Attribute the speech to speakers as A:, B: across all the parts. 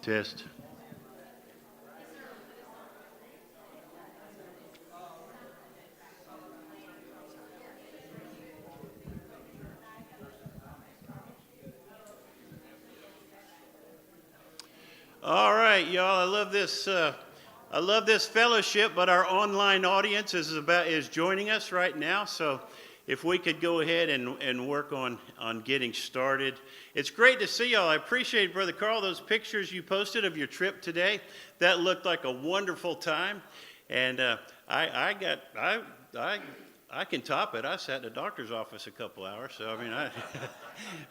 A: Test. All right, y'all. I love this fellowship, but our online audience is joining us right now. So, if we could go ahead and work on getting started. It's great to see y'all. I appreciate, Brother Carl, those pictures you posted of your trip today. That looked like a wonderful time, and I can top it. I sat in the doctor's office a couple hours, so I mean,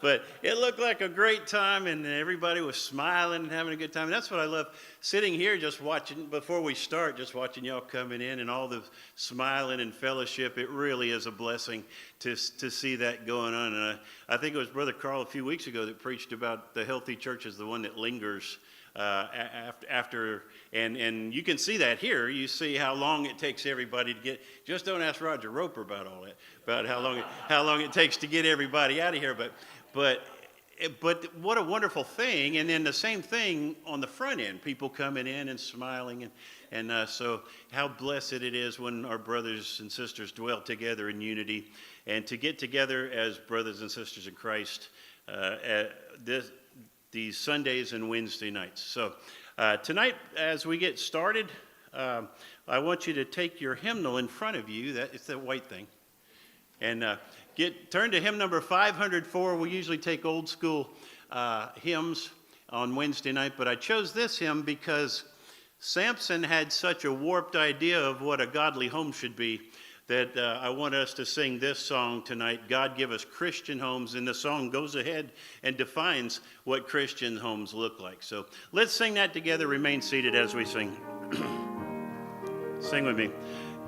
A: but it looked like a great time, and everybody was smiling and having a good time. And that's what I love, sitting here just watching, before we start, just watching y'all coming in and all the smiling and fellowship. It really is a blessing to see that going on. And I think it was Brother Carl a few weeks ago that preached about the healthy church is the one that lingers after, and you can see that here. You see how long it takes everybody to get. Just don't ask Roger Roper about all that, about how long it takes to get everybody out of here. But what a wonderful thing. And then the same thing on the front end, people coming in and smiling, and so how blessed it is when our brothers and sisters dwell together in unity, and to get together as brothers and sisters in Christ. These Sundays and Wednesday nights. So tonight, as we get started, I want you to take your hymnal in front of you. It's that white thing, and turn to hymn number 504. We usually take old school hymns on Wednesday night, but I chose this hymn because Samson had such a warped idea of what a godly home should be that I want us to sing this song tonight, God Give Us Christian Homes, and the song goes ahead and defines what Christian homes look like. So let's sing that together. Remain seated as we sing. Sing with me.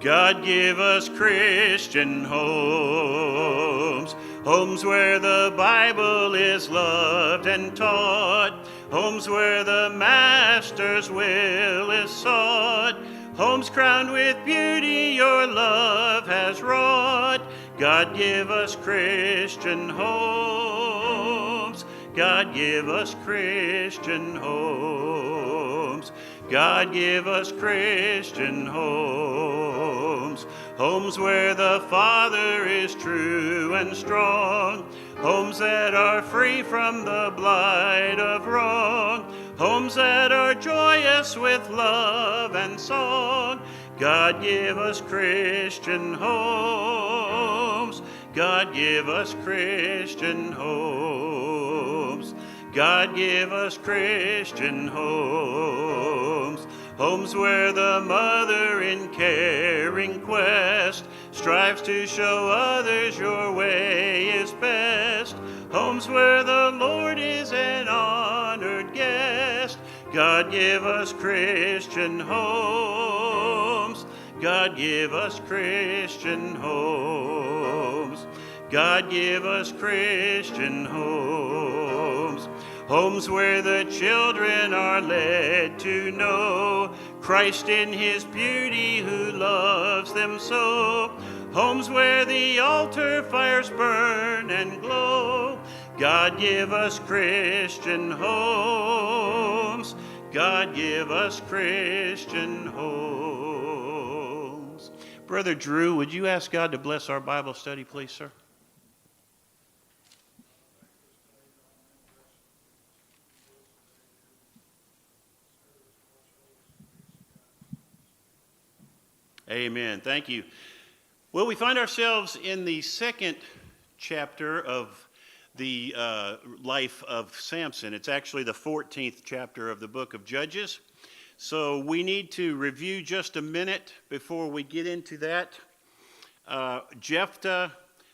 A: God give us Christian homes, homes where the Bible is loved and taught, homes where the Master's will is sought, homes crowned with beauty your love has wrought. God give us Christian homes. God give us Christian homes. God give us Christian homes. Homes where the Father is true and strong. Homes that are free from the blight of wrong. Homes that are joyous with love and song. God give us Christian homes. God give us Christian homes. God give us Christian homes. Homes where the mother in caring quest strives to show others your way is best. Homes where the Lord is an honored guest. God give us Christian homes. God give us Christian homes. God give us Christian homes. Homes where the children are led to know Christ in his beauty who loves them so. Homes where the altar fires burn and glow. God give us Christian homes. God give us Christian homes. Brother Drew, would you ask God to bless our Bible study, please, sir? Amen. Thank you. Well, we find ourselves in the second chapter of the life of Samson. It's actually the 14th chapter of the book of Judges. So we need to review just a minute before we get into that. Jephthah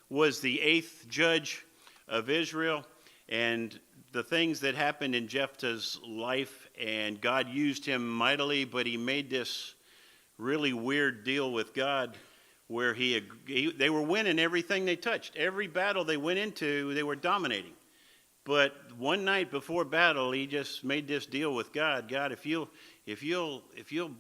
A: was the 8th judge of Israel, and the things that happened in Jephthah's life, and God used him mightily, but he made this really weird deal with God where they were winning everything they touched. Every battle they went into, they were dominating. But one night before battle, he just made this deal with God. God, if you'll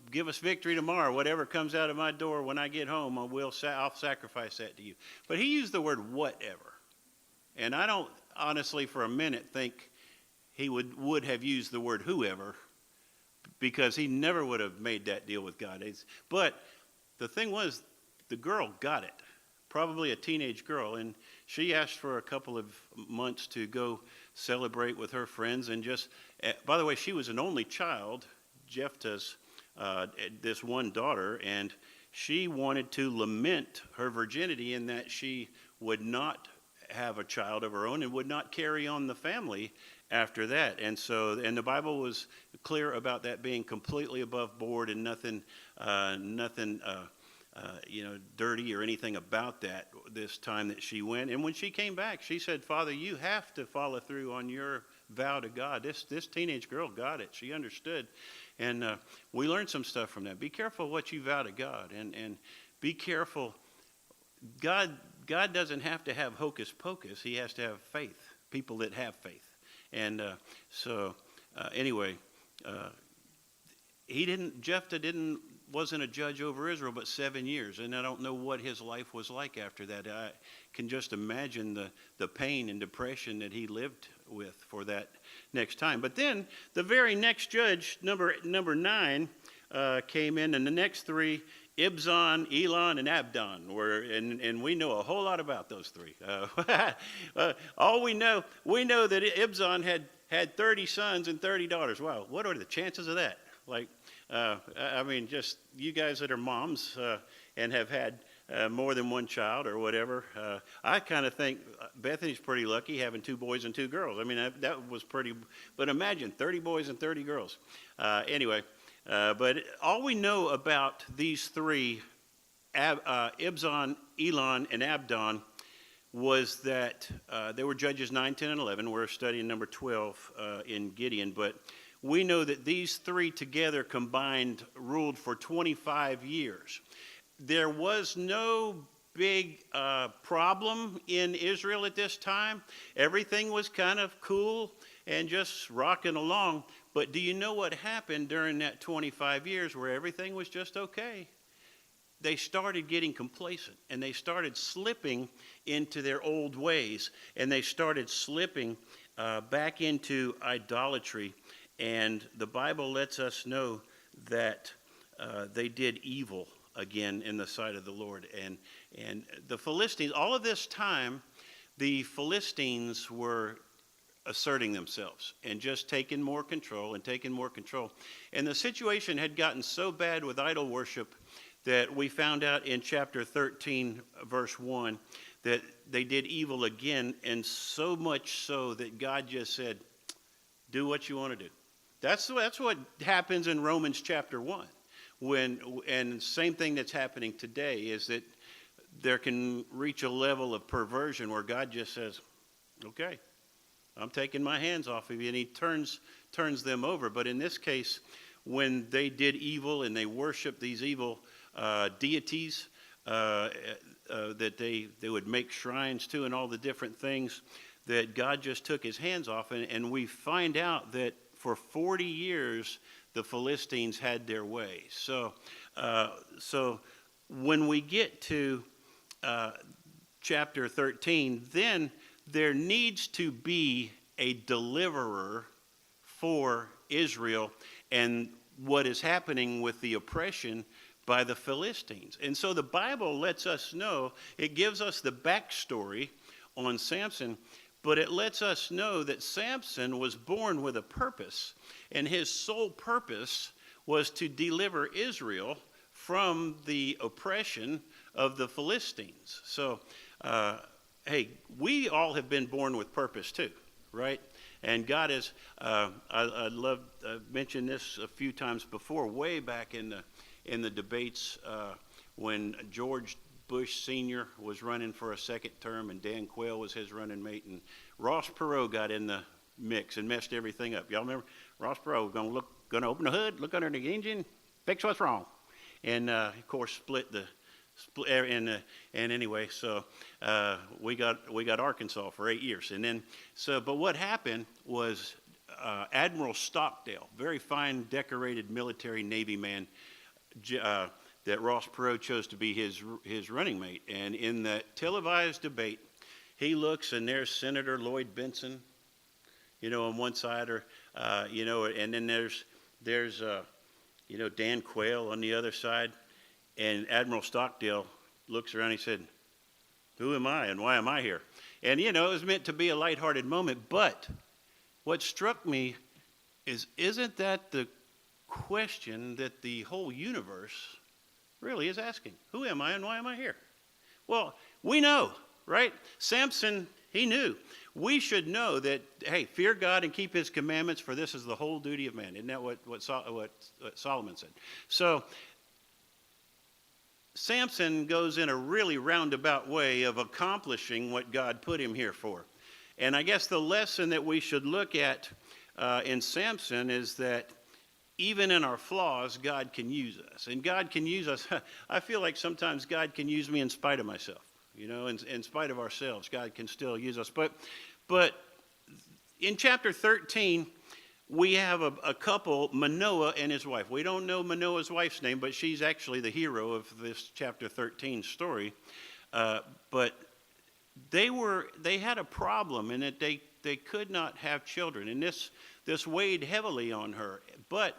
A: give us victory tomorrow, whatever comes out of my door when I get home, I'll sacrifice that to you. But he used the word whatever. And I don't honestly for a minute think he would have used the word whoever, because he never would have made that deal with God. But the thing was, the girl got it, probably a teenage girl, and she asked for a couple of months to go celebrate with her friends. And just, by the way, she was an only child, Jephthah's, this one daughter, and she wanted to lament her virginity in that she would not have a child of her own and would not carry on the family after that. And the Bible was clear about that being completely above board, and nothing dirty or anything about that this time that she went. And when she came back, she said, Father, you have to follow through on your vow to God. This teenage girl got it. She understood. And we learned some stuff from that. Be careful what you vow to God, and be careful. God doesn't have to have hocus pocus. He has to have faith, people that have faith. And Jephthah wasn't a judge over Israel but 7 years, and I don't know what his life was like after that. I can just imagine the pain and depression that he lived with for that next time. But then the very next judge, number 9, came in, and the next 3, Ibzan, Elon, and Abdon were, and we know a whole lot about those 3. All we know that Ibzan had 30 sons and 30 daughters. Wow, what are the chances of that? Just you guys that are moms and have had more than one child or whatever. I kind of think Bethany's pretty lucky having 2 boys and 2 girls. I mean, that was pretty, but imagine 30 boys and 30 girls. But all we know about these 3, Ibzan, Elon, and Abdon, was that they were Judges 9, 10, and 11. We're studying number 12 in Gideon, but we know that these 3 together combined ruled for 25 years. There was no big problem in Israel at this time. Everything was kind of cool and just rocking along. But do you know what happened during that 25 years where everything was just okay? They started getting complacent, and they started slipping into their old ways, and they started slipping back into idolatry. And the Bible lets us know that they did evil again in the sight of the Lord. And the Philistines, all of this time, the Philistines were asserting themselves and just taking more control. And the situation had gotten so bad with idol worship that we found out in chapter 13, verse 1, that they did evil again, and so much so that God just said, do what you want to do. That's what happens in Romans chapter 1. And same thing that's happening today is that there can reach a level of perversion where God just says, okay, I'm taking my hands off of you, and he turns them over. But in this case, when they did evil and they worshiped these evil deities that they would make shrines to and all the different things, that God just took his hands off. And we find out that for 40 years, the Philistines had their way. So when we get to chapter 13, then there needs to be a deliverer for Israel and what is happening with the oppression by the Philistines. And so the Bible lets us know, it gives us the backstory on Samson, but it lets us know that Samson was born with a purpose, and his sole purpose was to deliver Israel from the oppression of the Philistines. So, hey, we all have been born with purpose too, right? And God is, I've mentioned this a few times before, way back in the debates when George Bush Sr. was running for a second term and Dan Quayle was his running mate, and Ross Perot got in the mix and messed everything up. Y'all remember? Ross Perot was going to open the hood, look under the engine, fix what's wrong. And, of course, split and anyway, so we got Arkansas for 8 years, and then but what happened was Admiral Stockdale, very fine, decorated military Navy man, that Ross Perot chose to be his running mate, and in that televised debate, he looks and there's Senator Lloyd Bentsen, on one side, or and then there's Dan Quayle on the other side, and Admiral Stockdale looks around. He said, "Who am I, and why am I here?" And it was meant to be a lighthearted moment, but what struck me is, isn't that the question that the whole universe really is asking? Who am I, and why am I here? Well, we know, right? Samson, he knew. We should know that, hey, fear God and keep his commandments, for this is the whole duty of man. Isn't that what Solomon said? So Samson goes in a really roundabout way of accomplishing what God put him here for. And I guess the lesson that we should look at in Samson is that even in our flaws, God can use us. And God can use us. I feel like sometimes God can use me in spite of myself. In spite of ourselves, God can still use us. But in chapter 13, we have a couple, Manoah and his wife. We don't know Manoah's wife's name, but she's actually the hero of this chapter 13 story. But they had a problem in that they could not have children, and this weighed heavily on her. But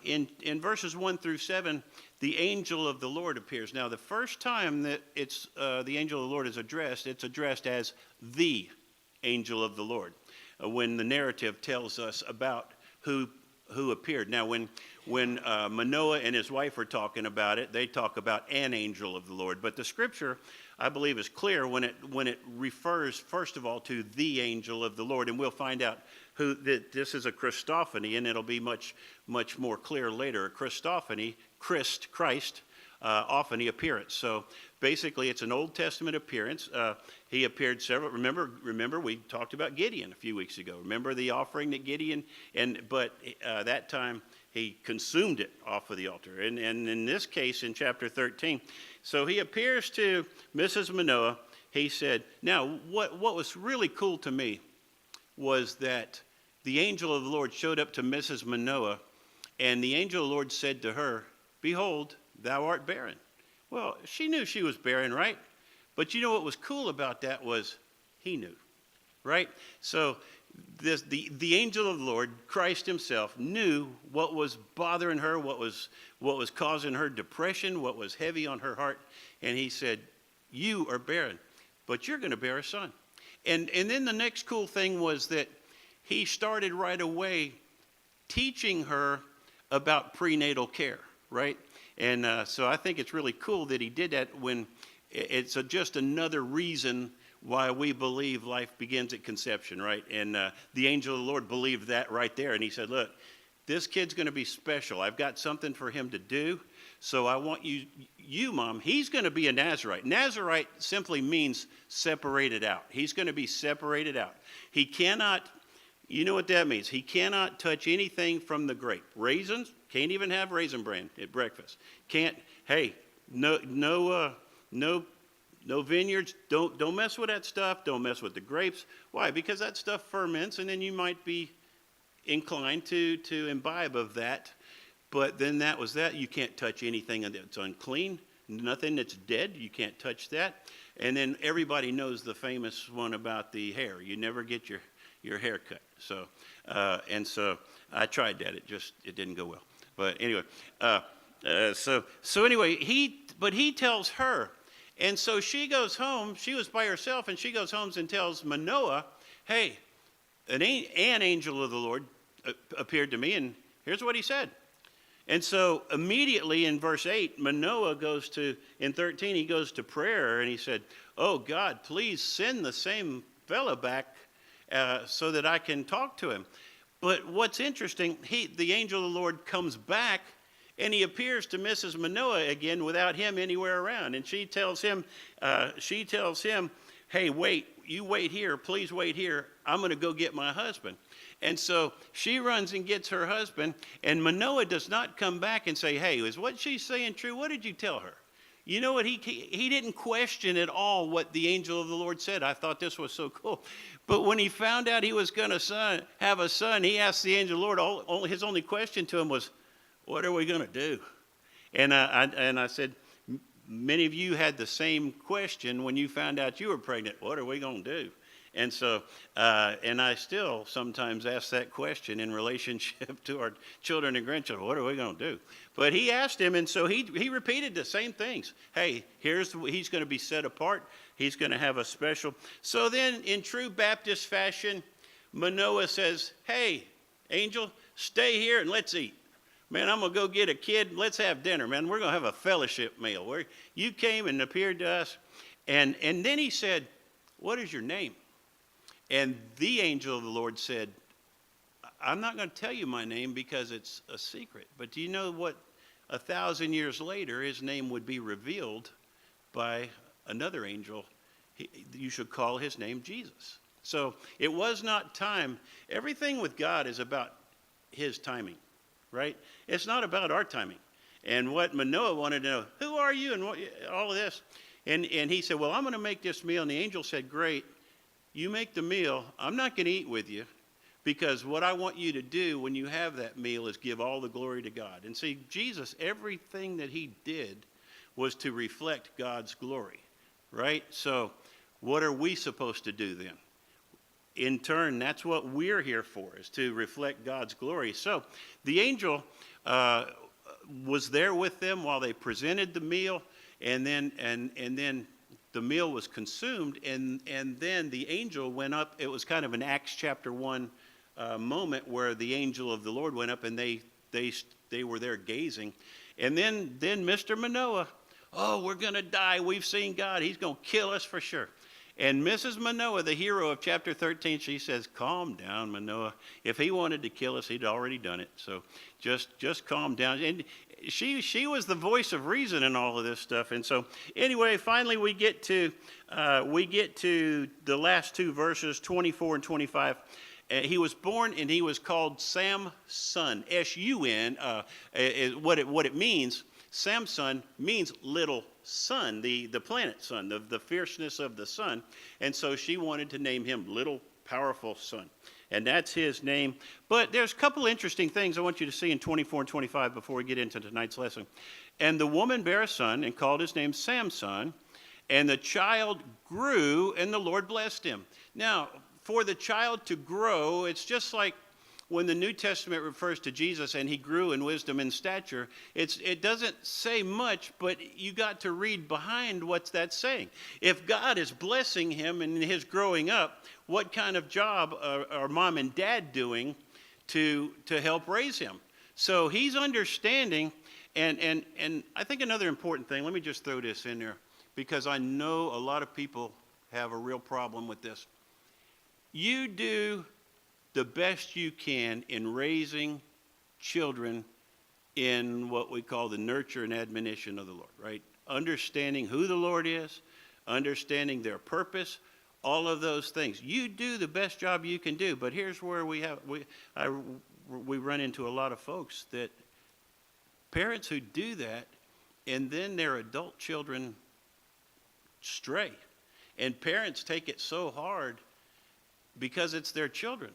A: in verses 1 through 7, the angel of the Lord appears. Now, the first time that it's the angel of the Lord is addressed, it's addressed as the angel of the Lord, when the narrative tells us about who appeared. Now, when Manoah and his wife are talking about it, they talk about an angel of the Lord. But the scripture, I believe, is clear when it refers, first of all, to the angel of the Lord. And we'll find out that this is a Christophany, and it'll be much, much more clear later. A Christophany, Christ, ophany appearance. So basically, it's an Old Testament appearance. He appeared several. Remember, we talked about Gideon a few weeks ago. Remember the offering that Gideon, but that time he consumed it off of the altar. And in this case, in chapter 13, so he appears to Mrs. Manoah. He said, now what was really cool to me was that the angel of the Lord showed up to Mrs. Manoah, and the angel of the Lord said to her, "Behold, thou art barren." Well, she knew she was barren, right? But what was cool about that was he knew, right? So the angel of the Lord, Christ himself, knew what was bothering her, what was causing her depression, what was heavy on her heart. And he said, "You are barren, but you're going to bear a son." And then the next cool thing was that he started right away teaching her about prenatal care, right? And so I think it's really cool that he did that, when it's just another reason why we believe life begins at conception, right? And the angel of the Lord believed that right there. And he said, look, this kid's going to be special. I've got something for him to do. So I want you, Mom, he's going to be a Nazarite. Nazarite simply means separated out. He's going to be separated out. He cannot, you know what that means? He cannot touch anything from the grape. Raisins, can't even have Raisin Bran at breakfast. No vineyards. Don't mess with that stuff. Don't mess with the grapes. Why? Because that stuff ferments, and then you might be inclined to imbibe of that. But then that was that. You can't touch anything that's unclean. Nothing that's dead. You can't touch that. And then everybody knows the famous one about the hair. You never get your hair cut. So so I tried that. It didn't go well. But anyway, so anyway, he tells her. And so she goes home. She was by herself, and she goes home and tells Manoah, "Hey, an angel of the Lord appeared to me, and here's what he said." And so immediately in verse 8, Manoah in 13, he goes to prayer, and he said, "Oh God, please send the same fella back so that I can talk to him." But what's interesting, the angel of the Lord comes back, and he appears to Mrs. Manoah again without him anywhere around. And she tells him, "Hey, you wait here, please wait here. I'm going to go get my husband." And so she runs and gets her husband, and Manoah does not come back and say, "Hey, is what she's saying true? What did you tell her?" You know what? He didn't question at all what the angel of the Lord said. I thought this was so cool. But when he found out he was going to have a son, he asked the angel of the Lord, his only question to him was, "What are we going to do?" And I said, many of you had the same question when you found out you were pregnant. What are we going to do? And so, and I still sometimes ask that question in relationship to our children and grandchildren. What are we going to do? But he asked him, and so he repeated the same things. Hey, he's going to be set apart. He's going to have a special. So then, in true Baptist fashion, Manoah says, hey, angel, stay here and let's eat. Man, I'm going to go get a kid. Let's have dinner, man. We're going to have a fellowship meal where you came and appeared to us. And then he said, what is your name? And the angel of the Lord said, I'm not going to tell you my name because it's a secret. But do you know what 1,000 years later, his name would be revealed by another angel? You should call his name Jesus. So it was not time. Everything with God is about his timing, right? It's not about our timing. And what Manoah wanted to know, who are you and what, all of this? And he said, well, I'm going to make this meal. And the angel said, great, you make the meal. I'm not going to eat with you because what I want you to do when you have that meal is give all the glory to God. And see, Jesus, everything that he did was to reflect God's glory, right? So what are we supposed to do then? In turn, that's what we're here for, is to reflect God's glory. So the angel was there with them while they presented the meal, and then the meal was consumed, and then the angel went up. It was kind of an Acts chapter 1 moment where the angel of the Lord went up, and they were there gazing. And then Mr. Manoah, oh, we're going to die. We've seen God. He's going to kill us for sure. And Mrs. Manoah, the hero of chapter 13, she says, calm down, Manoah. If he wanted to kill us, he'd already done it. So just calm down. And she was the voice of reason in all of this stuff. And so anyway, finally we get to the last two verses, 24 and 25. He was born and he was called Samson, S-U-N. What it means, Samson means little sun, the planet sun, the fierceness of the sun. And so she wanted to name him Little Powerful Sun. And that's his name. But there's a couple interesting things I want you to see in 24 and 25 before we get into tonight's lesson. And the woman bare a son and called his name Samson. And the child grew and the Lord blessed him. Now, for the child to grow, it's just like when the New Testament refers to Jesus and he grew in wisdom and stature, it doesn't say much, but you got to read behind what that's saying. If God is blessing him in his growing up, what kind of job are mom and dad doing to help raise him? So he's understanding, and I think another important thing, let me just throw this in there, because I know a lot of people have a real problem with this. You do the best you can in raising children in what we call the nurture and admonition of the Lord, right? Understanding who the Lord is, understanding their purpose, all of those things. You do the best job you can do, but here's where we run into a lot of folks that parents who do that and then their adult children stray. And parents take it so hard because it's their children.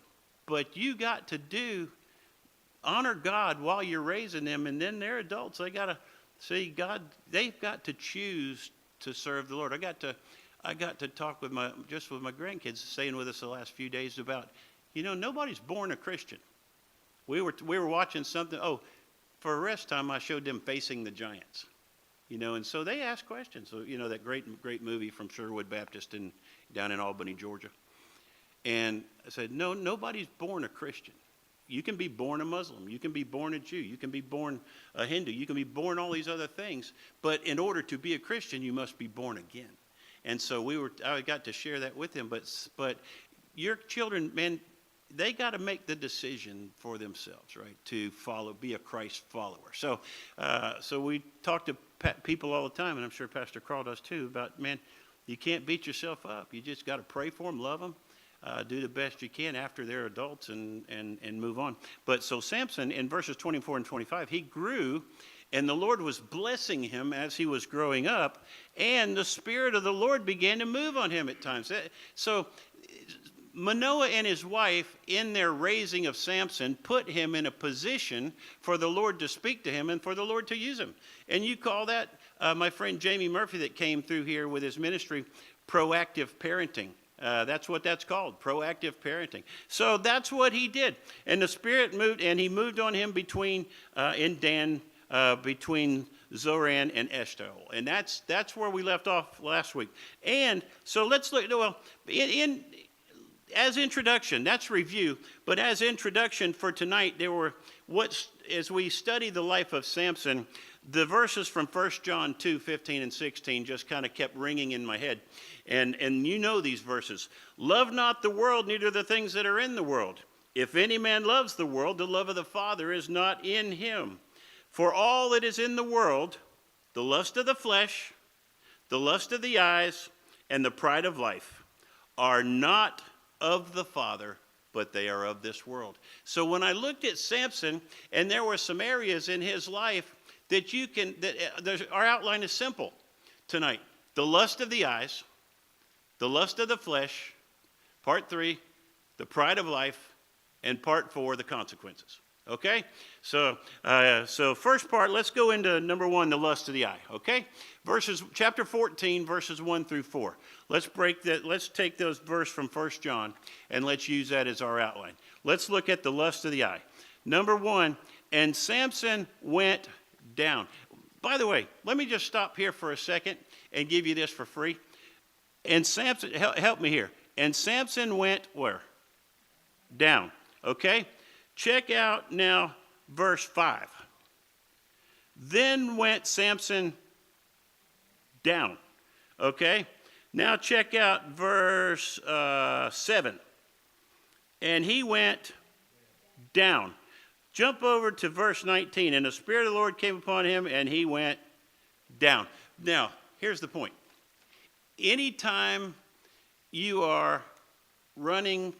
A: But you got to honor God while you're raising them, and then they're adults. They got to see God. They've got to choose to serve the Lord. I got to talk with my grandkids staying with us the last few days about, nobody's born a Christian. We were watching something. Oh, for a rest time, I showed them Facing the Giants. And so they asked questions. So that great movie from Sherwood Baptist down in Albany, Georgia. And I said, no, nobody's born a Christian. You can be born a Muslim. You can be born a Jew. You can be born a Hindu. You can be born all these other things. But in order to be a Christian, you must be born again. And so I got to share that with him. But your children, man, they got to make the decision for themselves, right? To be a Christ follower. So we talk to people all the time, and I'm sure Pastor Carl does too, about, man, you can't beat yourself up. You just got to pray for them, love them. Do the best you can after they're adults and move on. But so Samson, in verses 24 and 25, he grew, and the Lord was blessing him as he was growing up, and the Spirit of the Lord began to move on him at times. So Manoah and his wife, in their raising of Samson, put him in a position for the Lord to speak to him and for the Lord to use him. And you call that, my friend Jamie Murphy that came through here with his ministry, proactive parenting. That's what that's called, proactive parenting. So that's what he did. And the Spirit moved, and he moved on him between in Dan, between Zoran and Eshtaol. And that's where we left off last week. And so let's look, well, as introduction, that's review, but as introduction for tonight, as we study the life of Samson, the verses from 1 John 2, 15 and 16 just kind of kept ringing in my head. And you know these verses. Love not the world, neither the things that are in the world. If any man loves the world, the love of the Father is not in him. For all that is in the world, the lust of the flesh, the lust of the eyes, and the pride of life, are not of the Father, but they are of this world. So when I looked at Samson, and there were some areas in his life that our outline is simple tonight. The lust of the eyes, the lust of the flesh, part 3, the pride of life, and part 4, the consequences. Okay? So first part, let's go into number 1, the lust of the eye. Okay? Chapter 14, verses 1 through 4. Let's take those verses from 1 John, and let's use that as our outline. Let's look at the lust of the eye. Number 1, and Samson went down. By the way, let me just stop here for a second and give you this for free. And Samson, help me here. And Samson went where? Down. Okay? Check out now verse 5. Then went Samson down. Okay? Now check out verse 7. And he went down. Jump over to verse 19. And the Spirit of the Lord came upon him, and he went down. Now, here's the point. Anytime you are running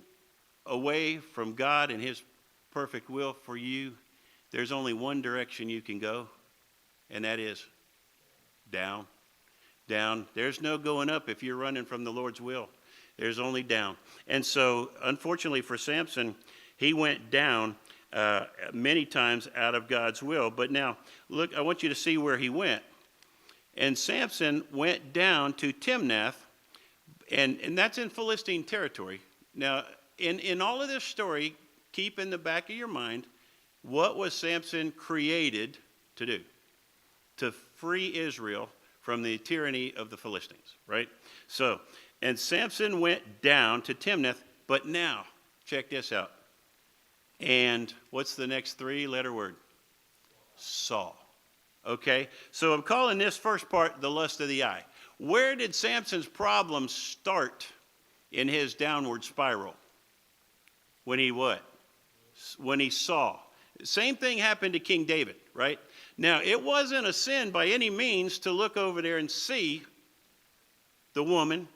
A: away from God and his perfect will for you, there's only one direction you can go, and that is down. Down. There's no going up if you're running from the Lord's will. There's only down. And so, unfortunately for Samson, he went down many times out of God's will. But now, look, I want you to see where he went. And Samson went down to Timnath, and that's in Philistine territory. Now, in all of this story, keep in the back of your mind, what was Samson created to do? To free Israel from the tyranny of the Philistines, right? So, and Samson went down to Timnath, but now, check this out. And what's the next 3-letter word? Saw. Okay? So I'm calling this first part the lust of the eye. Where did Samson's problem start in his downward spiral? When he what? When he saw. Same thing happened to King David, right? Now, it wasn't a sin by any means to look over there and see the woman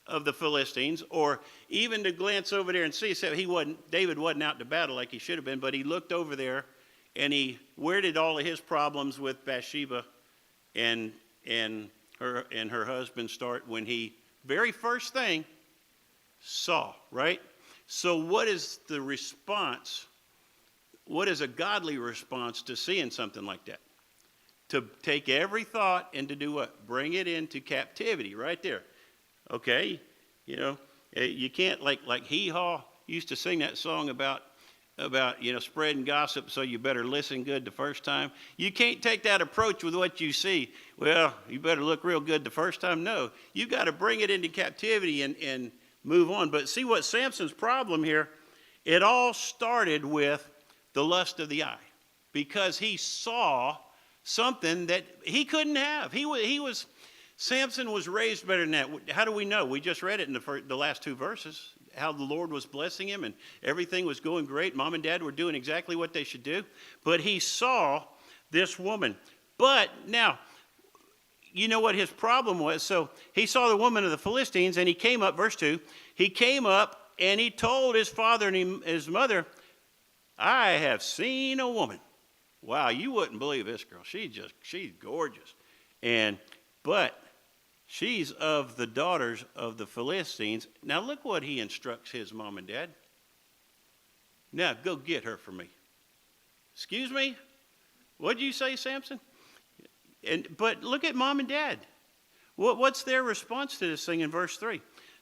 A: of the Philistines, or even to glance over there and see. So David wasn't out to battle like he should have been, but he looked over there, and where did all of his problems with Bathsheba and her husband start? When he, very first thing, saw, right? So what is the response? What is a godly response to seeing something like that? To take every thought and to do what? Bring it into captivity, right there. Okay, you can't, like Hee Haw used to sing that song about spreading gossip, so you better listen good the first time. You can't take that approach with what you see. Well, you better look real good the first time. No, you got to bring it into captivity and move on. But see what Samson's problem here, it all started with the lust of the eye, because he saw something that he couldn't have. Samson was raised better than that. How do we know? We just read it in the last 2 verses, how the Lord was blessing him and everything was going great. Mom and dad were doing exactly what they should do. But he saw this woman. But now, you know what his problem was? So he saw the woman of the Philistines, and he came up, verse 2, he came up and he told his father and his mother, I have seen a woman. Wow, you wouldn't believe this girl. She's gorgeous. But she's of the daughters of the Philistines. Now look what he instructs his mom and dad. Now go get her for me. Excuse me? What'd you say, Samson? But look at mom and dad. What's their response to this thing in verse 3?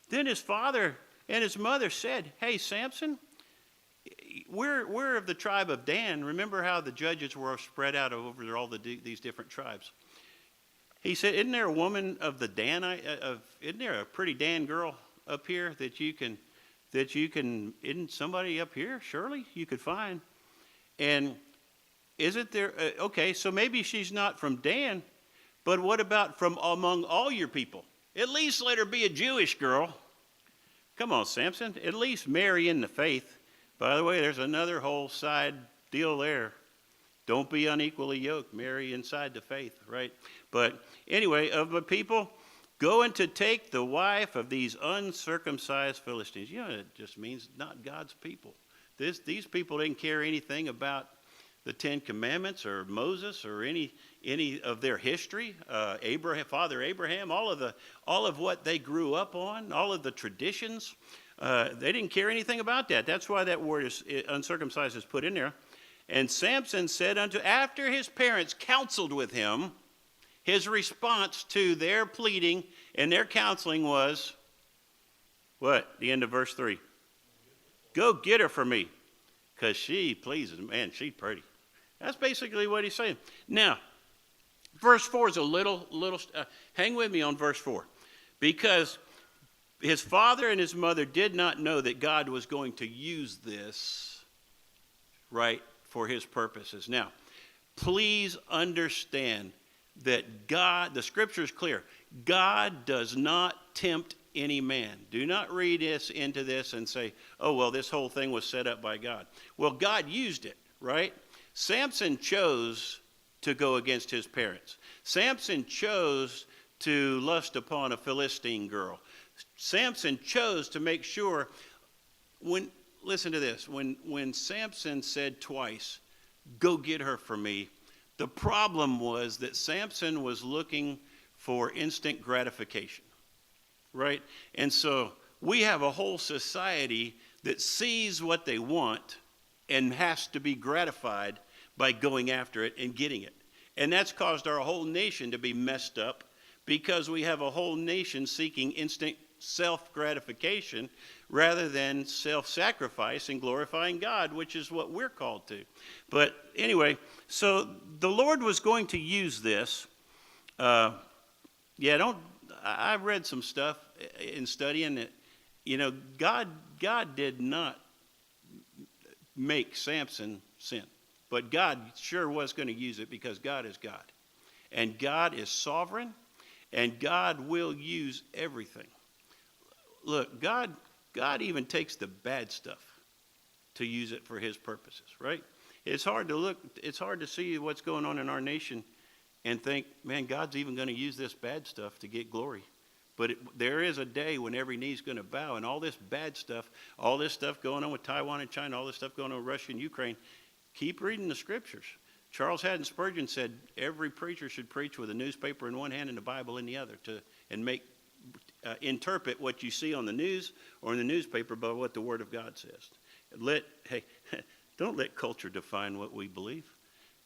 A: Then his father and his mother said, hey, Samson, we're of the tribe of Dan. Remember how the judges were spread out over all these different tribes. He said, isn't there a woman of the Dan, isn't there a pretty Dan girl up here that you can, isn't somebody up here, surely you could find? And isn't there, okay, so maybe she's not from Dan, but what about from among all your people? At least let her be a Jewish girl. Come on, Samson, at least marry in the faith. By the way, there's another whole side deal there. Don't be unequally yoked. Marry inside the faith, right? But anyway, of the people, going to take the wife of these uncircumcised Philistines. You know, it just means not God's people. These people didn't care anything about the Ten Commandments or Moses or any of their history. Father Abraham, all of what they grew up on, all of the traditions. They didn't care anything about that. That's why that word is uncircumcised is put in there. And Samson said after his parents counseled with him, his response to their pleading and their counseling was, what? The end of verse 3. Go get her for me, because she pleases. Man, she's pretty. That's basically what he's saying. Now, verse 4 is a little hang with me on verse 4. Because his father and his mother did not know that God was going to use this, right, for his purposes. Now, please understand that God, the scripture is clear, God does not tempt any man. Do not read into this and say, oh, well, this whole thing was set up by God. Well, God used it, right? Samson chose to go against his parents. Samson chose to lust upon a Philistine girl. Samson chose to make sure, listen to this, when Samson said twice, go get her for me, the problem was that Samson was looking for instant gratification, right? And so we have a whole society that sees what they want and has to be gratified by going after it and getting it. And that's caused our whole nation to be messed up because we have a whole nation seeking instant self-gratification rather than self-sacrifice and glorifying God, which is what we're called to. But anyway, so the Lord was going to use this. I read some stuff in studying that, you know, God did not make Samson sin. But God sure was going to use it because God is God. And God is sovereign, and God will use everything. Look, God even takes the bad stuff to use it for his purposes, right? It's hard to see what's going on in our nation and think, man, God's even going to use this bad stuff to get glory. But there is a day when every knee's going to bow, and all this bad stuff, all this stuff going on with Taiwan and China, all this stuff going on with Russia and Ukraine, keep reading the scriptures. Charles Haddon Spurgeon said every preacher should preach with a newspaper in one hand and the Bible in the other and interpret what you see on the news or in the newspaper by what the Word of God says. Don't let culture define what we believe.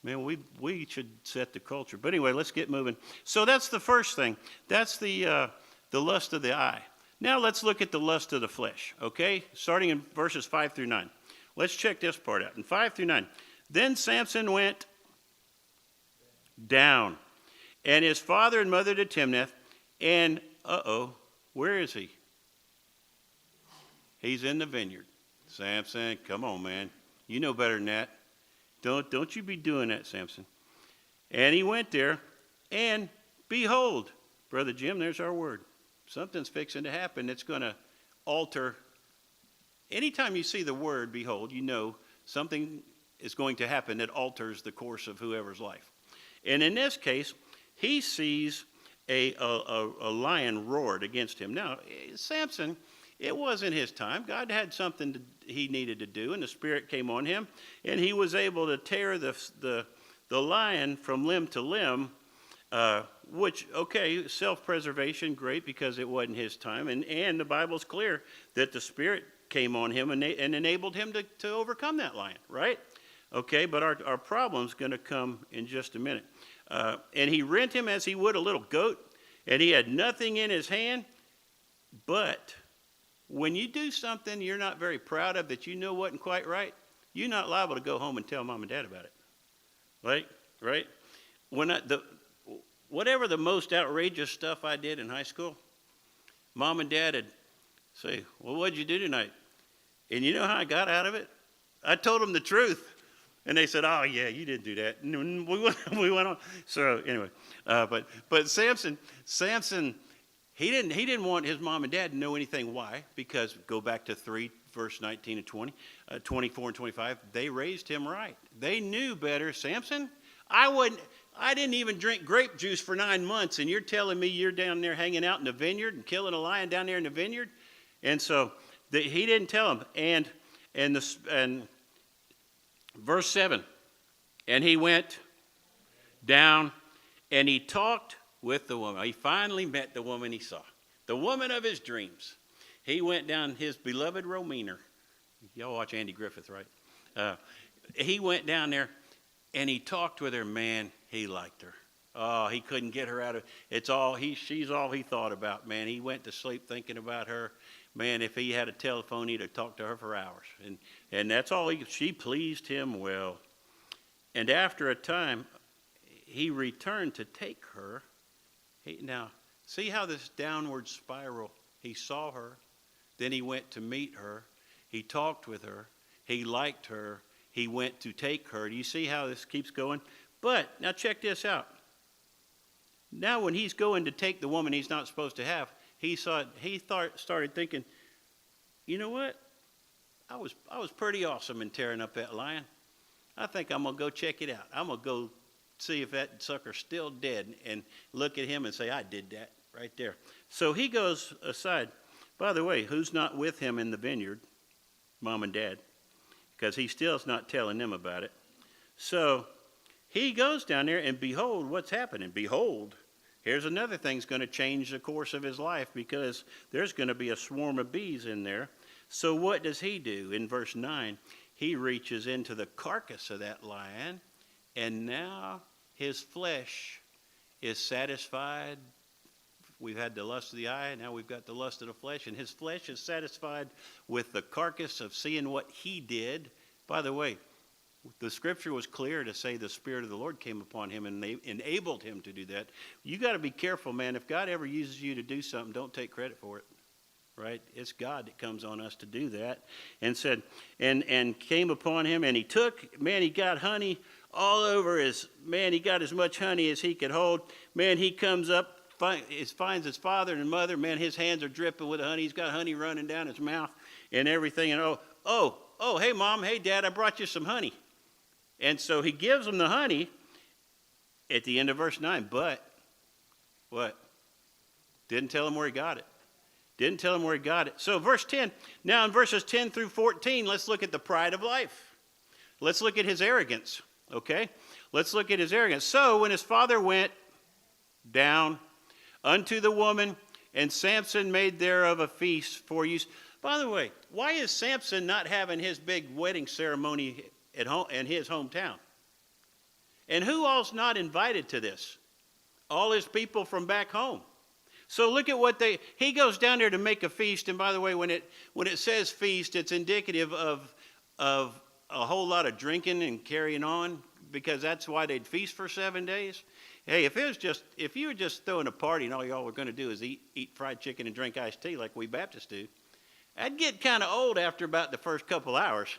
A: Man, we should set the culture. But anyway, let's get moving. So that's the first thing. That's the lust of the eye. Now let's look at the lust of the flesh, okay? Starting in verses 5 through 9. Let's check this part out. In 5 through 9. Then Samson went down, and his father and mother to Timnath, and where is he? He's in the vineyard. Samson, come on, man. You know better than that. Don't you be doing that, Samson. And he went there, and behold, Brother Jim, there's our word. Something's fixing to happen that's going to alter. Anytime you see the word, behold, you know something is going to happen that alters the course of whoever's life. And in this case, he sees a lion roared against him. Now, Samson, it wasn't his time. God had something he needed to do, and the Spirit came on him, and he was able to tear the lion from limb to limb, which, okay, self-preservation, great, because it wasn't his time. And the Bible's clear that the Spirit came on him and enabled him to overcome that lion, right? Okay, but our problem's going to come in just a minute. And he rent him as he would a little goat, and he had nothing in his hand but when you do something you're not very proud of that you know wasn't quite right, you're not liable to go home and tell mom and dad about it. Right? Whatever the most outrageous stuff I did in high school, mom and dad would say, well, what'd you do tonight? And you know how I got out of it? I told them the truth. And they said, oh, yeah, you didn't do that. And we went on. So anyway, but Samson, he didn't want his mom and dad to know anything. Why? Because go back to 3, verse 19 and 20, 24 and 25. They raised him right. They knew better. Samson, I didn't even drink grape juice for 9 months, and you're telling me you're down there hanging out in the vineyard and killing a lion down there in the vineyard? And so he didn't tell him. And verse 7, and he went down and he talked with the woman. He finally met the woman he saw, the woman of his dreams. He went down, his beloved Rowena. Y'all watch Andy Griffith, right? He went down there and he talked with her. Man, he liked her. Oh, he couldn't get her out of it. She's all he thought about, man. He went to sleep thinking about her. Man, if he had a telephone, he'd have talked to her for hours. And that's all she pleased him well. And after a time, he returned to take her. Now, see how this downward spiral, he saw her, then he went to meet her, he talked with her, he liked her, he went to take her. Do you see how this keeps going? But, now check this out. Now when he's going to take the woman he's not supposed to have, he started thinking, you know what? I was pretty awesome in tearing up that lion. I think I'm going to go check it out. I'm going to go see if that sucker's still dead and look at him and say, I did that right there. So he goes aside. By the way, who's not with him in the vineyard? Mom and dad. Because he still's not telling them about it. So he goes down there and behold what's happening. Behold, here's another thing that's going to change the course of his life because there's going to be a swarm of bees in there. So what does he do? In verse 9, he reaches into the carcass of that lion, and now his flesh is satisfied. We've had the lust of the eye, now we've got the lust of the flesh, and his flesh is satisfied with the carcass of seeing what he did. By the way, the scripture was clear to say the Spirit of the Lord came upon him and they enabled him to do that. You got to be careful, man. If God ever uses you to do something, don't take credit for it, right? It's God that comes on us to do that. And said, and came upon him, and he got honey all over he got as much honey as he could hold. Man, he comes up, finds his father and mother. Man, his hands are dripping with honey. He's got honey running down his mouth and everything. And oh, hey, Mom, hey, Dad, I brought you some honey. And so he gives them the honey at the end of verse 9. But what? Didn't tell him where he got it. So verse 10. Now in verses 10 through 14, let's look at the pride of life. Let's look at his arrogance. Okay? Let's look at his arrogance. So when his father went down unto the woman, and Samson made thereof a feast for use. By the way, why is Samson not having his big wedding ceremony at home in his hometown? And who all's not invited to this? All his people from back home. So look at he goes down there to make a feast. And by the way, when it says feast, it's indicative of a whole lot of drinking and carrying on, because that's why they'd feast for 7 days. Hey, if you were just throwing a party and all y'all were going to do is eat fried chicken and drink iced tea like we Baptists do, I'd get kind of old after about the first couple hours.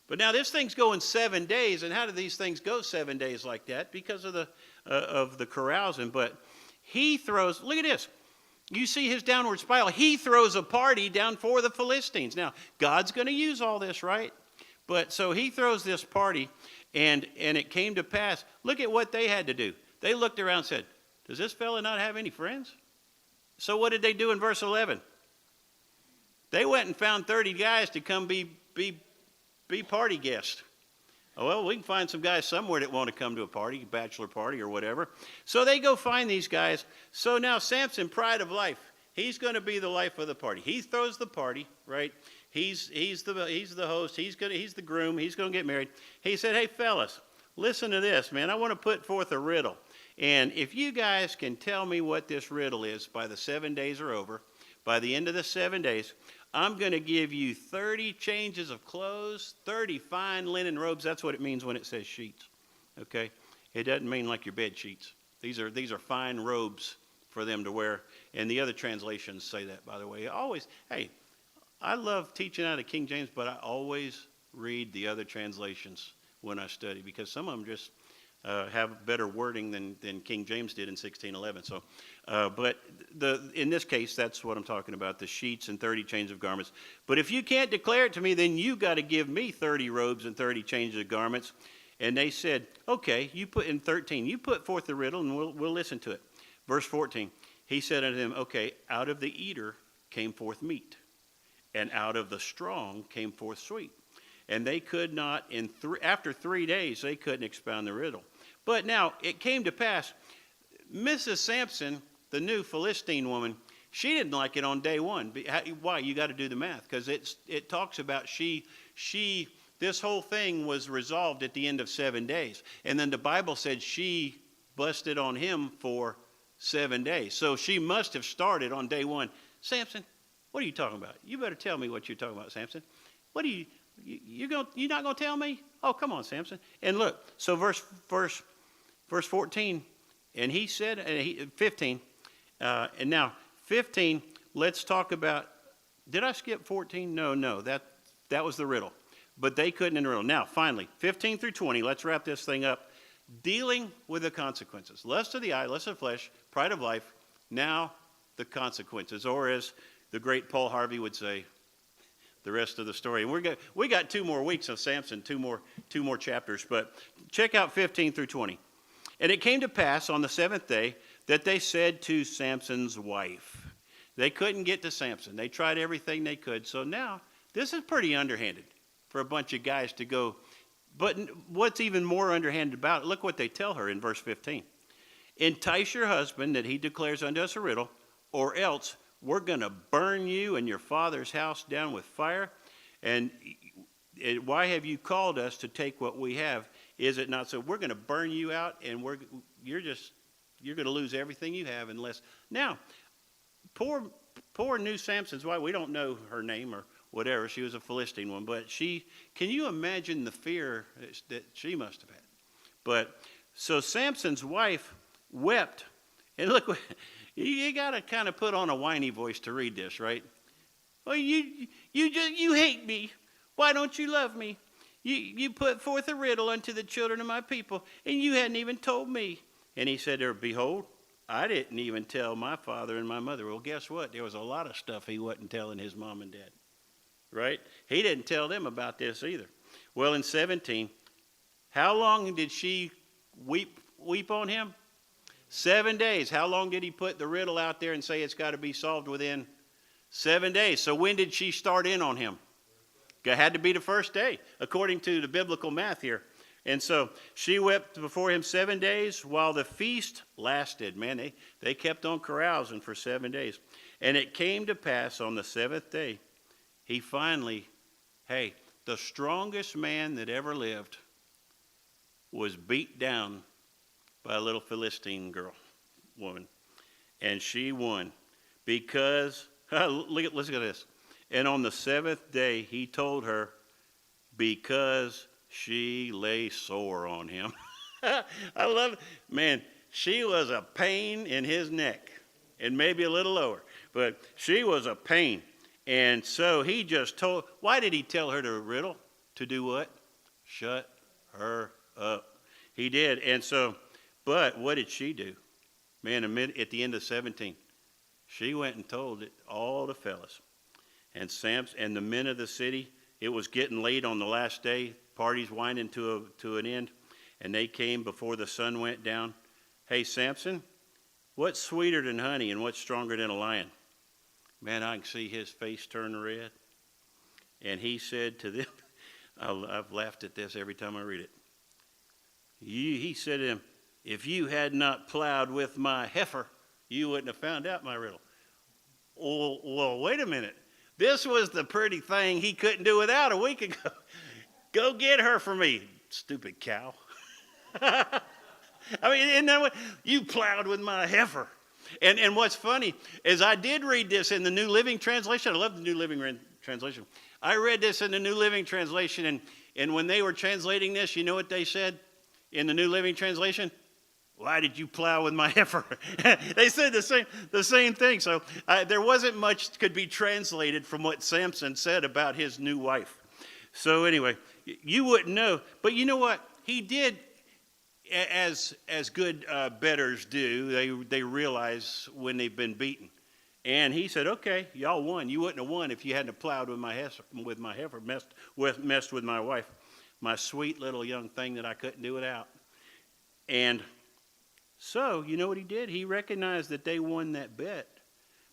A: But now this thing's going 7 days, and how do these things go 7 days like that? Because of the carousing. But he throws, look at this. You see his downward spiral. He throws a party down for the Philistines. Now, God's going to use all this, right? But so he throws this party, and it came to pass. Look at what they had to do. They looked around and said, does this fella not have any friends? So what did they do in verse 11? They went and found 30 guys to come be party guests. Oh, well, we can find some guys somewhere that want to come to a party, bachelor party or whatever. So they go find these guys. So now Samson, pride of life, he's going to be the life of the party. He throws the party, right? He's the host. He's the groom. He's going to get married. He said, hey, fellas, listen to this, man. I want to put forth a riddle. And if you guys can tell me what this riddle is by the 7 days are over, by the end of the 7 days, I'm going to give you 30 changes of clothes, 30 fine linen robes. That's what it means when it says sheets. Okay? It doesn't mean like your bed sheets. These are fine robes for them to wear. And the other translations say that, by the way. I love teaching out of King James, but I always read the other translations when I study, because some of them just have better wording than King James did in 1611. So, but in this case, that's what I'm talking about, the sheets and 30 changes of garments. But if you can't declare it to me, then you got to give me 30 robes and 30 changes of garments. And they said, okay, you put in 13, you put forth the riddle, and we'll listen to it. Verse 14, he said unto them, okay, out of the eater came forth meat, and out of the strong came forth sweet. And they could not, after 3 days, they couldn't expound the riddle. But now, it came to pass, Mrs. Samson, the new Philistine woman, she didn't like it on day one. Why? You got to do the math, because it talks about this whole thing was resolved at the end of 7 days. And then the Bible said she busted on him for 7 days. So she must have started on day one. Samson, what are you talking about? You better tell me what you're talking about, Samson. What are you're not going to tell me? Oh, come on, Samson. And look, so verse 14, and he said, 15, and now 15, let's talk about, did I skip 14? No, that was the riddle. But they couldn't in the riddle. Now, finally, 15 through 20, let's wrap this thing up. Dealing with the consequences. Lust of the eye, lust of the flesh, pride of life, now the consequences. Or as the great Paul Harvey would say, the rest of the story. And we got 2 more weeks of Samson, two more chapters. But check out 15 through 20. And it came to pass on the 7th day that they said to Samson's wife. They couldn't get to Samson. They tried everything they could. So now, this is pretty underhanded for a bunch of guys to go. But what's even more underhanded about it, look what they tell her in verse 15. Entice your husband that he declares unto us a riddle, or else we're going to burn you and your father's house down with fire. And why have you called us to take what we have? Is it not so? We're going to burn you out, and you're going to lose everything you have unless. Now, poor new Samson's wife, we don't know her name or whatever. She was a Philistine one, but can you imagine the fear that she must have had? But so Samson's wife wept, and look, you got to kind of put on a whiny voice to read this, right? Well, you hate me. Why don't you love me? You put forth a riddle unto the children of my people, and you hadn't even told me. And he said to her, behold, I didn't even tell my father and my mother. Well, guess what? There was a lot of stuff he wasn't telling his mom and dad. Right? He didn't tell them about this either. Well, in 17, how long did she weep on him? 7 days. How long did he put the riddle out there and say it's got to be solved within 7 days? So when did she start in on him? It had to be the first day, according to the biblical math here. And so she wept before him 7 days while the feast lasted. Man, they kept on carousing for 7 days. And it came to pass on the 7th day, he finally, the strongest man that ever lived was beat down by a little Philistine woman. And she won because, listen to this. And on the 7th day, he told her, because she lay sore on him. I love it. Man, she was a pain in his neck, and maybe a little lower, but she was a pain. And so he just told, why did he tell her the riddle? To do what? Shut her up. He did. And so, but what did she do? Man, at the end of 17, she went and told it all the fellas. And Samson and the men of the city, it was getting late on the last day, parties winding to an end, and they came before the sun went down. Hey, Samson, what's sweeter than honey and what's stronger than a lion? Man, I can see his face turn red. And he said to them, I've laughed at this every time I read it. He said to them, if you had not plowed with my heifer, you wouldn't have found out my riddle. Well, wait a minute. This was the pretty thing he couldn't do without a week ago. Go get her for me, stupid cow. I mean, isn't that what? You plowed with my heifer. And what's funny is I did read this in the New Living Translation. I love the New Living Translation. I read this in the New Living Translation, and when they were translating this, you know what they said in the New Living Translation? Why did you plow with my heifer? They said the same thing. So there wasn't much could be translated from what Samson said about his new wife. So anyway, you wouldn't know. But you know what? He did, as good bettors do, they realize when they've been beaten. And he said, okay, y'all won. You wouldn't have won if you hadn't plowed with my heifer, messed with my wife, my sweet little young thing that I couldn't do without. And so, you know what he did? He recognized that they won that bet.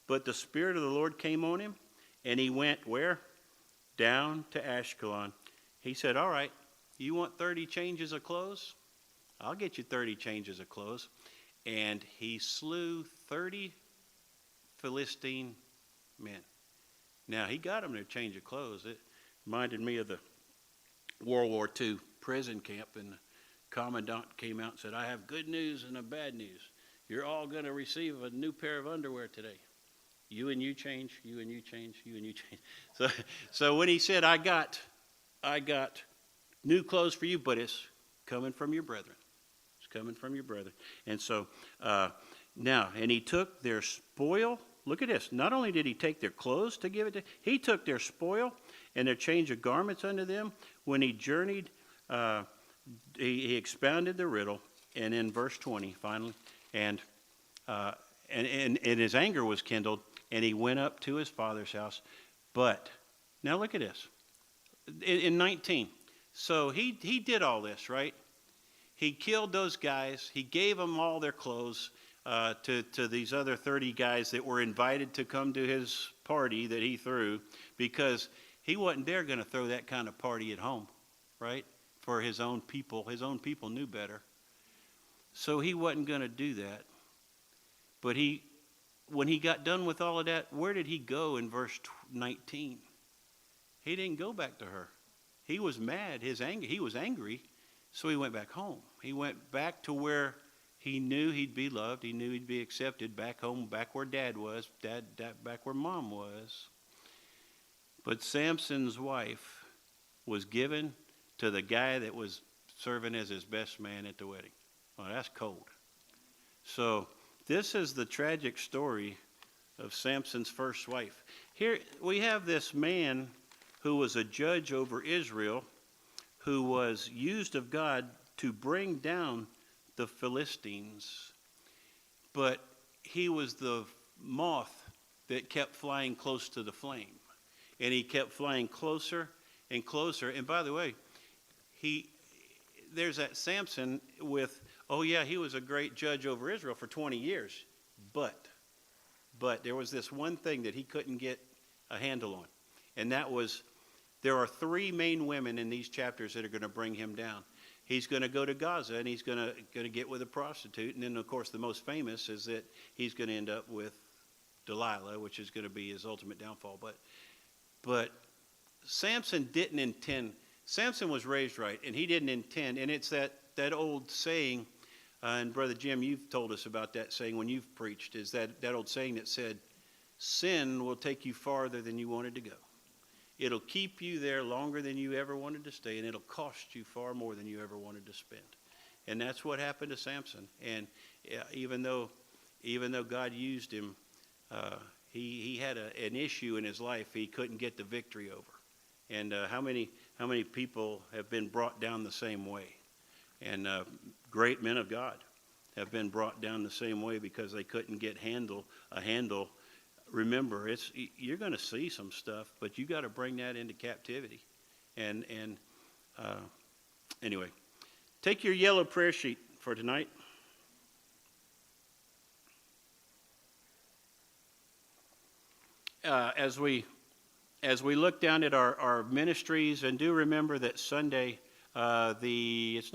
A: But the Spirit of the Lord came on him, and he went where? Down to Ashkelon. He said, all right, you want 30 changes of clothes? I'll get you 30 changes of clothes. And he slew 30 Philistine men. Now, he got them their change of clothes. It reminded me of the World War II prison camp, and the commandant came out and said, I have good news and a bad news. You're all going to receive a new pair of underwear today. You and you change, you and you change, you and you change. So when he said, I got new clothes for you, but it's coming from your brethren. It's coming from your brethren. And so now, and he took their spoil. Look at this. Not only did he take their clothes to give it to, he took their spoil and their change of garments unto them. When he journeyed, he expounded the riddle, and in verse 20, finally, and his anger was kindled, and he went up to his father's house. But now look at this. In 19, so he did all this, right? He killed those guys. He gave them all their clothes to these other 30 guys that were invited to come to his party that he threw, because he wasn't there going to throw that kind of party at home, right? For his own people. His own people knew better. So he wasn't going to do that. But when he got done with all of that, where did he go in verse 19? He didn't go back to her. He was mad. He was angry, so he went back home. He went back to where he knew he'd be loved. He knew he'd be accepted, back home, back where Dad was, back where Mom was. But Samson's wife was given to the guy that was serving as his best man at the wedding. Oh, that's cold. So this is the tragic story of Samson's first wife. Here we have this man who was a judge over Israel, who was used of God to bring down the Philistines. But he was the moth that kept flying close to the flame. And he kept flying closer and closer. And by the way, there's that Samson with, oh yeah, he was a great judge over Israel for 20 years. But there was this one thing that he couldn't get a handle on. And that was, there are 3 main women in these chapters that are going to bring him down. He's going to go to Gaza, and he's going to get with a prostitute. And then, of course, the most famous is that he's going to end up with Delilah, which is going to be his ultimate downfall. But Samson didn't intend. Samson was raised right, and he didn't intend. And it's that old saying, and Brother Jim, you've told us about that saying when you've preached, is that old saying that said, sin will take you farther than you wanted to go. It'll keep you there longer than you ever wanted to stay, and it'll cost you far more than you ever wanted to spend. And that's what happened to Samson. And even though God used him, he had an issue in his life he couldn't get the victory over. And how many people have been brought down the same way? And great men of God have been brought down the same way because they couldn't get a handle. Remember, you're going to see some stuff, but you got to bring that into captivity. And anyway, take your yellow prayer sheet for tonight. As we look down at our ministries, and do remember that Sunday, it is